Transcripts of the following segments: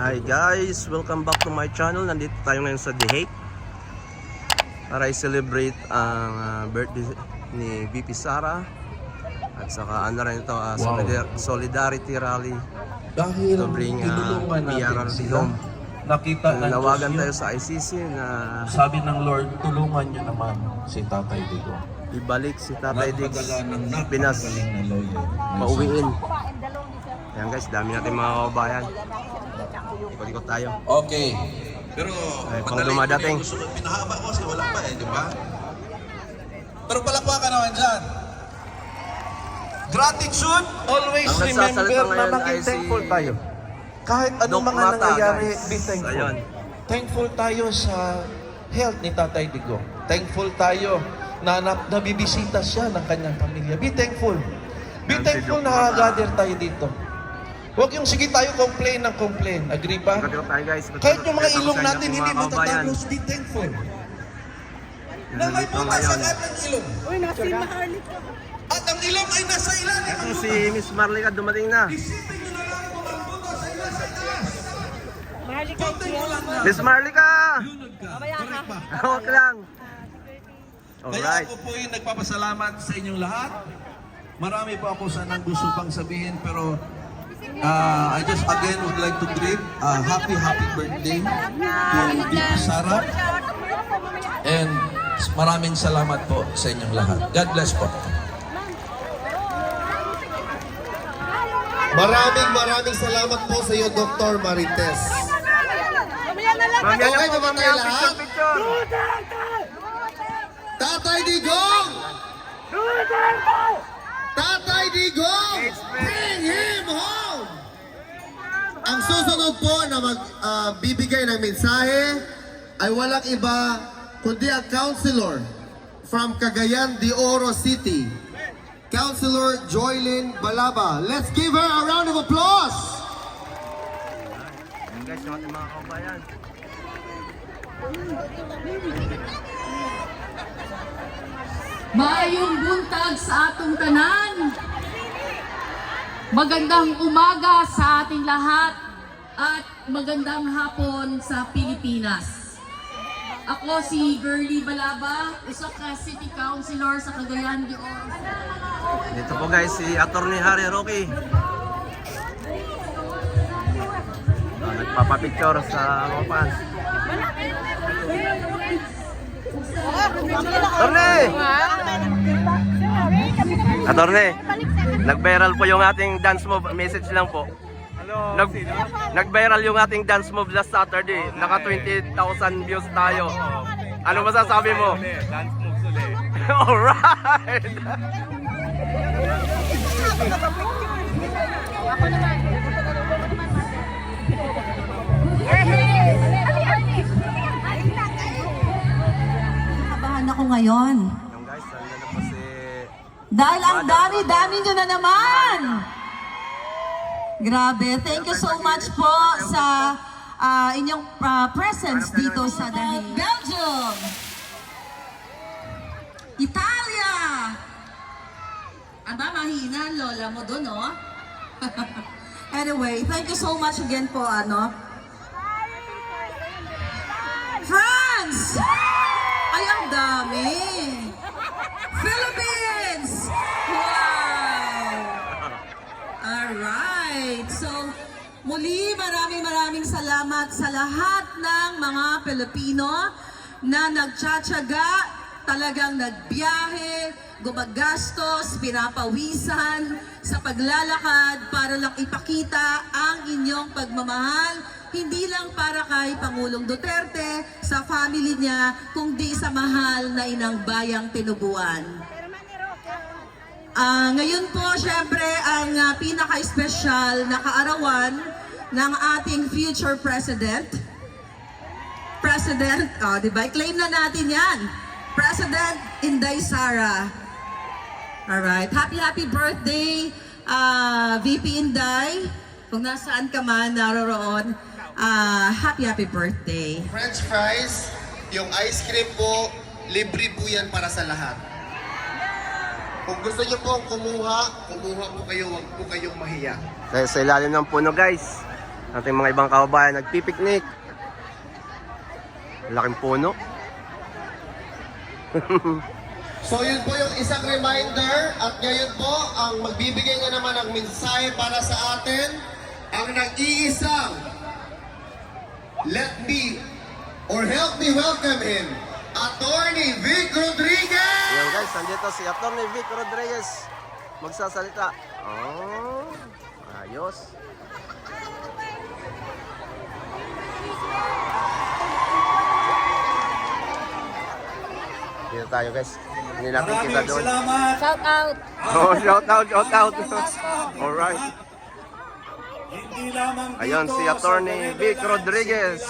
Hi guys, welcome back to my channel. Nandito tayo ngayon sa The Hague para i-celebrate ang birthday ni VP Sara. At saka ano rin ito, solidarity rally Dahil to bring tinulungan natin PRRD sila, home. nakita ng Nawagan Diyos tayo yun. sa ICC na Sabi ng Lord, tulungan niyo naman si Tatay Digo. ibalik si Tatay Diggs Nagpadala ng sa Pinas, napakagaling na lawyer. pauwiin. Ayan guys, dami natin mga kababayan. Ikot-ikot tayo. Okay. Pero Ay, pang madali dumadating. ko yung gusto. Pinahaba ko kasi wala pa di ba? Pero palakpakan naman dyan. Gratitude, always Ang remember nagsasalita na ngayon maging ay si thankful tayo. Kahit anong Doc mga Mata, nangyayari, guys. be thankful. Ayun. Thankful tayo sa health ni Tatay Digo. Thankful tayo na nabibisita siya ng kanyang pamilya. Be thankful. Be Yan si thankful Doc na Mata. gather tayo dito. Huwag yung sige tayo complain ng complain. Agree ba? Ikot-ikot tayo guys. Kahit yung mga Ikot-ikot ilong sa inyo natin po, hindi mga kababayan. matatapos, be thankful. Na may Nandito butas sa ngayon. lahat ng ilong. Uy, nasa Maharlika. At ang ilong ay nasa ilalim. Ito si Miss Marlica dumating na. Isipin nyo na lang kung ang butas ay nasa itaas. Maharlika Konting mo lang na. Miss Marlica! Lunod ka. Correct ba? Hawak lang. Kaya Alright. ako po yung nagpapasalamat sa inyong lahat. Marami pa ako sanang gusto pang sabihin pero I just again would like to greet happy birthday to VP Sara. And maraming salamat po sa inyong lahat. God bless po. Maraming salamat po sa iyo, Dr. Marites. Mamaya na lang. Mamaya na Okay, po, naman mamaya tayo lahat? picture. Tatay Digong! Tatay Digong! Bring him home! Ang susunod po na magbibigay ng mensahe ay walang iba kundi ang counselor from Cagayan de Oro City. Counselor Joylyn Balaba. Let's give her a round of applause! Ayan guys, yung ating mga kababayan. Maayong buntag sa atong tanan. Magandang umaga sa ating lahat at magandang hapon sa Pilipinas. Ako si Girlie Balaba, isa ka City Councilor sa Cagayan de Oro. Dito po guys, si Atty. Harry Roque. Nagpapapicture sa mga fans. Atty. Nag-viral po yung ating dance move. Message lang po. Nag-viral yung ating dance move last Saturday. Naka 20,000 views tayo. Ano masasabi mo? Dance moves ulit. Alright! Kabahan ako ngayon. Yung guys, nandun na po si... Dahil ang dami-dami nyo na naman. Grabe. Thank you so much po sa inyong presence dito sa The Hague. Belgium. Italia. Aba, mahina ang lola mo doon, no? Anyway, thank you so much again po, France! Ay, ang dami! Philippines! Wow! Alright. So, muli maraming salamat sa lahat ng mga Pilipino na nagtsatsaga, talagang nagbiyahe, gumagastos, pinapawisan sa paglalakad para lang ipakita ang inyong pagmamahal, hindi lang para kay Pangulong Duterte, sa family niya, kundi sa mahal na inang bayang tinubuan. Ngayon po, syempre, ang pinaka-espesyal na kaarawan ng ating future President, diba? I-claim na natin yan. President Inday Sara. Alright. Happy birthday, VP Inday. Kung nasaan ka man, naroroon, happy birthday. French fries, yung ice cream po, libre po yan para sa lahat. Kung gusto niyo po kumuha po kayo, huwag po kayong mahiya. Sa ilalim ng puno guys. Ating mga ibang kababayan nagpipiknik. Laking puno. So yun po yung isang reminder at ngayon po ang magbibigay na naman ng mensahe para sa atin ang nag-iisang help me welcome him, Attorney Vic Rodriguez! Ayan guys, nandito si Atty. Vic Rodriguez magsasalita. Oh, ayos. Dito tayo guys. Hindi natin kita doon. Shout out. Oh, shout out, shout out. Alright. Ayun, si Atty. Vic Rodriguez.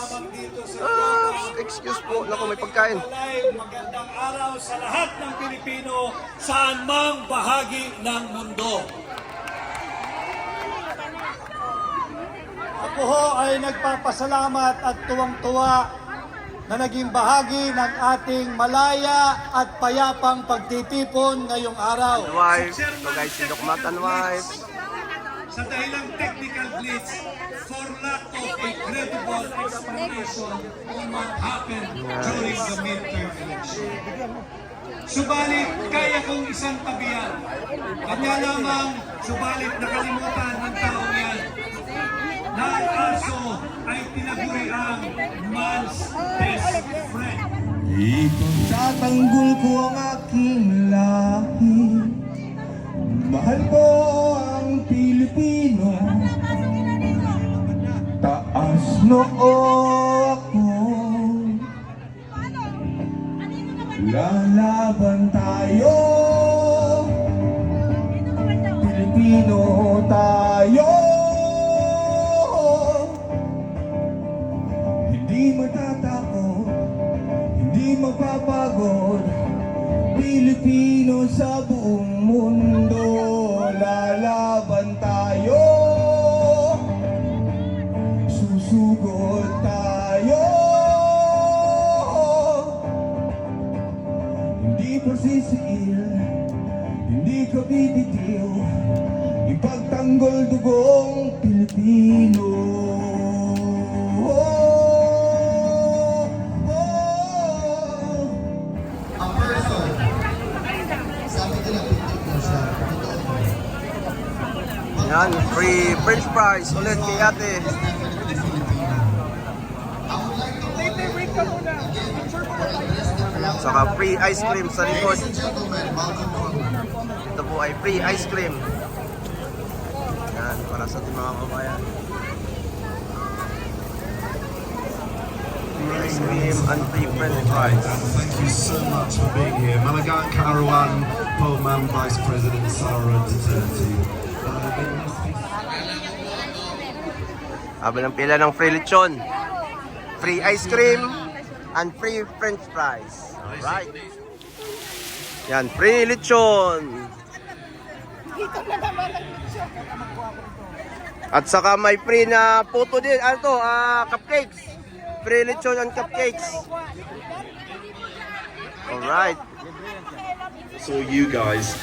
Excuse po, naku, may pagkain. Magandang araw sa lahat ng Pilipino saan mang bahagi ng mundo. Ako ho ay nagpapasalamat at tuwang-tuwa na naging bahagi ng ating malaya at payapang pagtitipon ngayong araw. Wife, so guys, si Doc Matt and wife. Sa dahilang technical glitch for lack of a credible explanation on what happened during the midterm election. Subalit, kaya kong isang tabihan. Kanya lamang, subalit nakalimutan ng taong yan na ang aso ay tinaguri ang man's best friend. Ipagtatanggol ko ang aking lahi. Mahal ko ang Pilipino. Taas noo ako. Lalaban tayo. Pilipino tayo. Hindi matatakot, hindi mapapagod. Pilipino sa buong mundo, lalaban tayo, susugod tayo. Hindi pasisiil, hindi ka bibitiw, ipagtanggol dugong Pilipino. A person, sabi nila, pintig mo siya. Yan, free french fries ulit kay ate. Saka free ice cream sa likod. Ladies and gentlemen, welcome home. Ito po ay free ice cream. Yan, para sa ating mga kabayan. Free ice cream and free french fries. Thank you so much for being here. Malagaan Karawan, Polman, Vice President Sarah Duterte. Habang ang pila ng free lechon, free ice cream, and free french fries. Alright. Yan, free lechon. At saka may free na puto din. Ano to? Cupcakes. Free lechon and cupcakes. Alright. So you guys,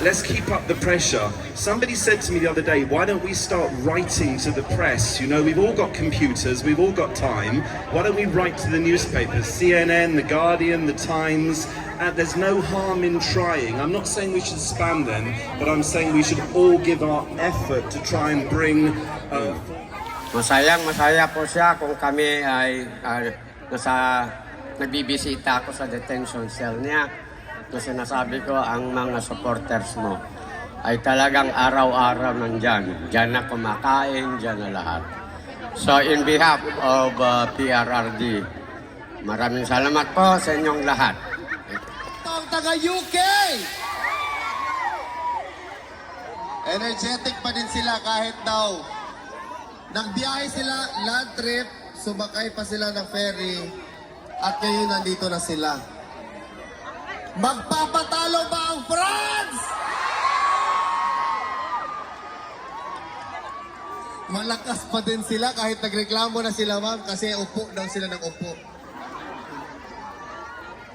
let's keep up the pressure. Somebody said to me the other day, why don't we start writing to the press? You know, we've all got computers, we've all got time. Why don't we write to the newspapers, CNN, The Guardian, The Times? There's no harm in trying. I'm not saying we should spam them, but I'm saying we should all give our effort to try and bring... Masaya po siya kung kami ay nagbibisita ako sa detention cell niya. Ito sinasabi ko, ang mga supporters mo ay talagang araw-araw nandyan. Diyan na kumakain, diyan na lahat. So in behalf of PRRD, maraming salamat po sa inyong lahat. Ang taga-UK! Energetic pa din sila kahit daw nagbiyahe sila, land trip, sumakay pa sila ng ferry, at ngayon nandito na sila. Magpapatalo ba ang France? Malakas pa din sila kahit nagreklamo na sila, ma'am, kasi upo daw sila ng upo.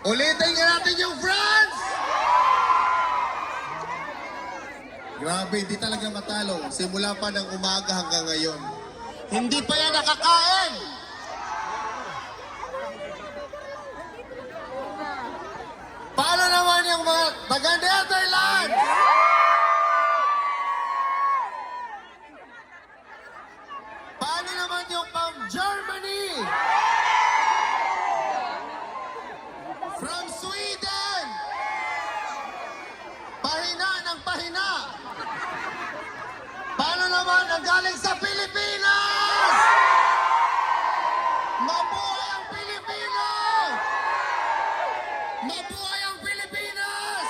Ulitin nga natin yung France! Grabe, hindi talaga matalo. Simula pa ng umaga hanggang ngayon. Hindi pa yan nakakain. Paano naman yung mga taga-Netherlands? Paano naman yung from Germany? From Sweden? Pahina ng pahina. Paano naman ang galing sa Pilipinas? Mabuhay ang Pilipino! Mabuhay ang Pilipinas!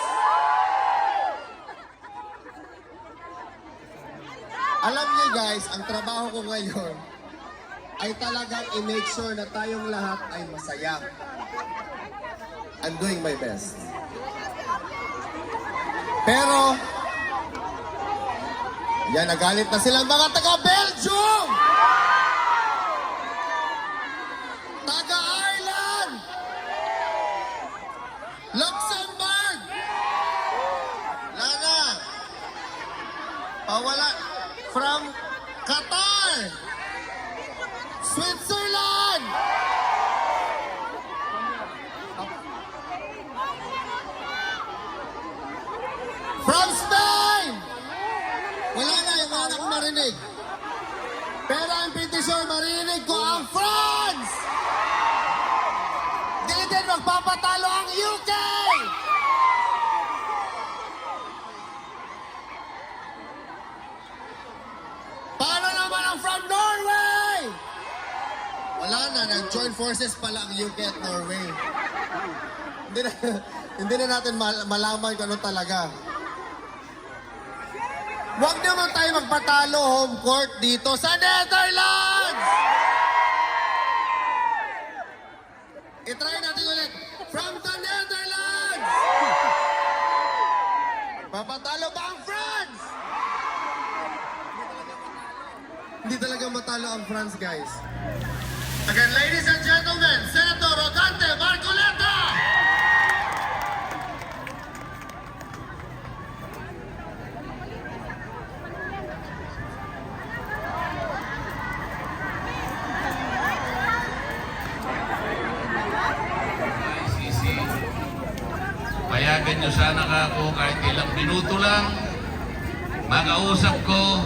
Alam niyo guys, ang trabaho ko ngayon ay talagang i-make sure na tayong lahat ay masaya. I'm doing my best. Pero, yan, nagalit na silang mga taga-Belgium! Taga-Ireland! Luxembourg! Lana! Pawala! From Qatar! Switzerland! From Spain! Wala na, yung wala na akong marinig. Pero I'm pretty sure marinig ko ang France! Di din magpapatalo ang UK! Paano naman ang from Norway? Wala na, nag-join forces pala ang UK at Norway. Hindi na natin malaman kung ano talaga. Huwag naman tayo magpatalo home court dito sa Netherlands! I-try natin ulit. From the Netherlands! Papatalo ba ang France? Hindi talaga matalo ang France, guys. Again, ladies and gentlemen, Senator Rodante Marcoleta! Payagan nyo sana ako kahit ilang minuto lang makausap ko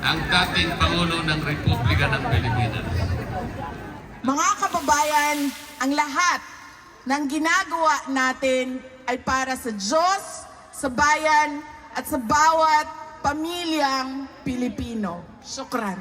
ang dating Pangulo ng Republika ng Pilipinas. Mga kababayan, ang lahat ng ginagawa natin ay para sa Diyos, sa bayan, at sa bawat pamilyang Pilipino. Syukran.